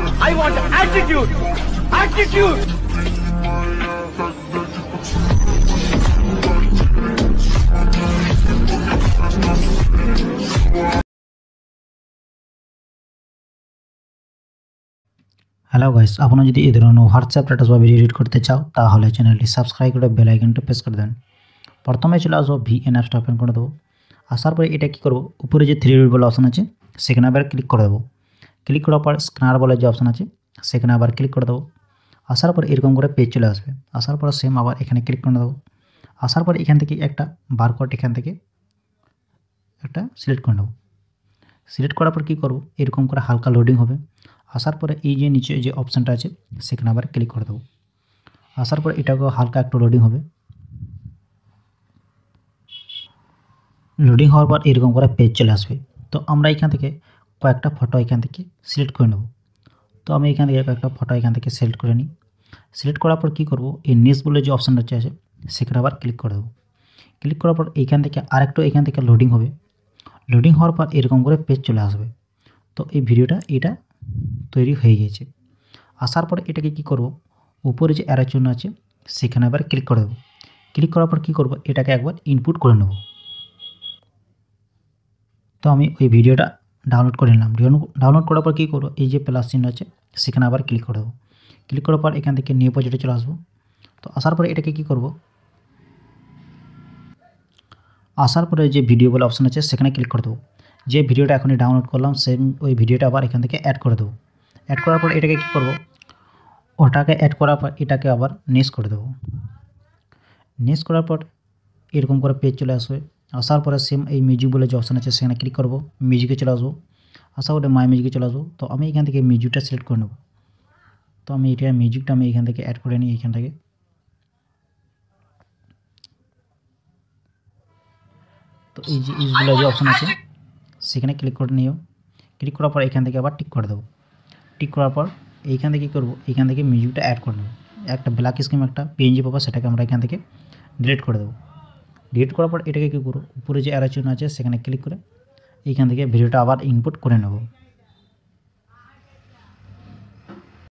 I want attitude. Attitude. Hello guys, আপনারা যদি এই ধরনের হোয়াটসঅ্যাপ স্ট্যাটাস বা ভিডিও এডিট করতে চাও তাহলে চ্যানেলটি সাবস্ক্রাইব করে বেল আইকনটা প্রেস করে দেন। প্রথমে চলে আসবো ভিএন অ্যাপসটা ওপেন করে দেবো। আসার পরে এটা কী করবো, উপরে যে থ্রি ডট বলে অপশন আছে সেখানে আবার ক্লিক করে দেবো। ক্লিক করার পর স্ক্যানার বলে যে অপশন আছে সেখানে আবার ক্লিক করে দেবো। আসার পর এরকম করে পেজ চলে আসবে। আসার পর সেম আবার এখানে ক্লিক করে দেবো। আসার পর এখান থেকে একটা বারকোড এখান থেকে একটা সিলেক্ট করে নেবো। সিলেক্ট করার পর কী করবো, এরকম করে হালকা লোডিং হবে। আসার পরে এই যে নিচে যে অপশানটা আছে সেখানে আবার ক্লিক করে দেবো। আসার পর এটাকেও হালকা একটু লোডিং হবে। লোডিং হওয়ার পর এরকম করে পেজ চলে আসবে। তো আমরা এখান থেকে কয়েকটা ফটো এখান থেকে সিলেক্ট করে নেব। তো আমি এখান থেকে কয়েকটা ফটো এখান থেকে সিলেক্ট করে নিই। সিলেক্ট করার পর কী করবো, এই নিচ বলে যে অপশানটা আছে সেখানে আবার ক্লিক করে দেবো। ক্লিক করার পর এইখান থেকে আরেকটু এখান থেকে লোডিং হবে। লোডিং হওয়ার পর এরকম করে পেজ চলে আসবে। তো এই ভিডিওটা এটা তৈরি হয়ে গিয়েছে। আসার পর এটাকে কি করব, উপরে যে অ্যারো চিহ্ন আছে সেখানে আবার ক্লিক করে দেবো। ক্লিক করার পর কী করব, এটাকে একবার ইনপুট করে নেব। তো আমি ওই ভিডিওটা ডাউনলোড করে নিলাম। ডাউনলোড করার পর কী করবো, এই যে প্লাস চিহ্ন আছে সেখানে আবার ক্লিক করে দেবো। ক্লিক করার পর এখান থেকে নিউ প্রজেক্টে চলে আসবো। তো আসার পরে এটাকে কী করব, আসার পরে যে ভিডিও বলে অপশান আছে সেখানে ক্লিক করে দেবো। যে ভিডিওটা এখনই ডাউনলোড করলাম সেম ওই ভিডিওটা আবার এখান থেকে অ্যাড করে দেবো। অ্যাড করার পর এটাকে কী করব, ওটাকে অ্যাড করার পর এটাকে আবার নেক্সট করে দেবো। নেক্সট করার পর এরকম করে পেজ চলে আসবে। আসার পরে সেম এই মিউজিক বলে যে অপশান আছে সেখানে ক্লিক করব। মিউজিকে চলে আসবো। আসার পরে মাই মিউজিকে চলে আসবো। তো আমি এখান থেকে মিউজিকটা সিলেক্ট করে নেব। তো আমি এটা মিউজিকটা আমি এখান থেকে অ্যাড করে নিই। এখান থেকে তো এই যে ইউজগুলো যে অপশান আছে সেখানে ক্লিক করে নিও। ক্লিক করার পর এখান থেকে আবার টিক করে দেবো। টিক করার পর এইখান থেকে কী করবো, এইখান থেকে মিউজিকটা অ্যাড করে নেব। একটা ব্ল্যাক স্ক্রিন একটা পিএনজি পাবো, সেটাকে আমরা এখান থেকে ডিলিট করে দেবো। ডিলিট করার পর এটাকে কী করবো, উপরে যে অ্যারো চিহ্ন আছে সেখানে ক্লিক করে এইখান থেকে ভিডিওটা আবার ইনপুট করে নেব।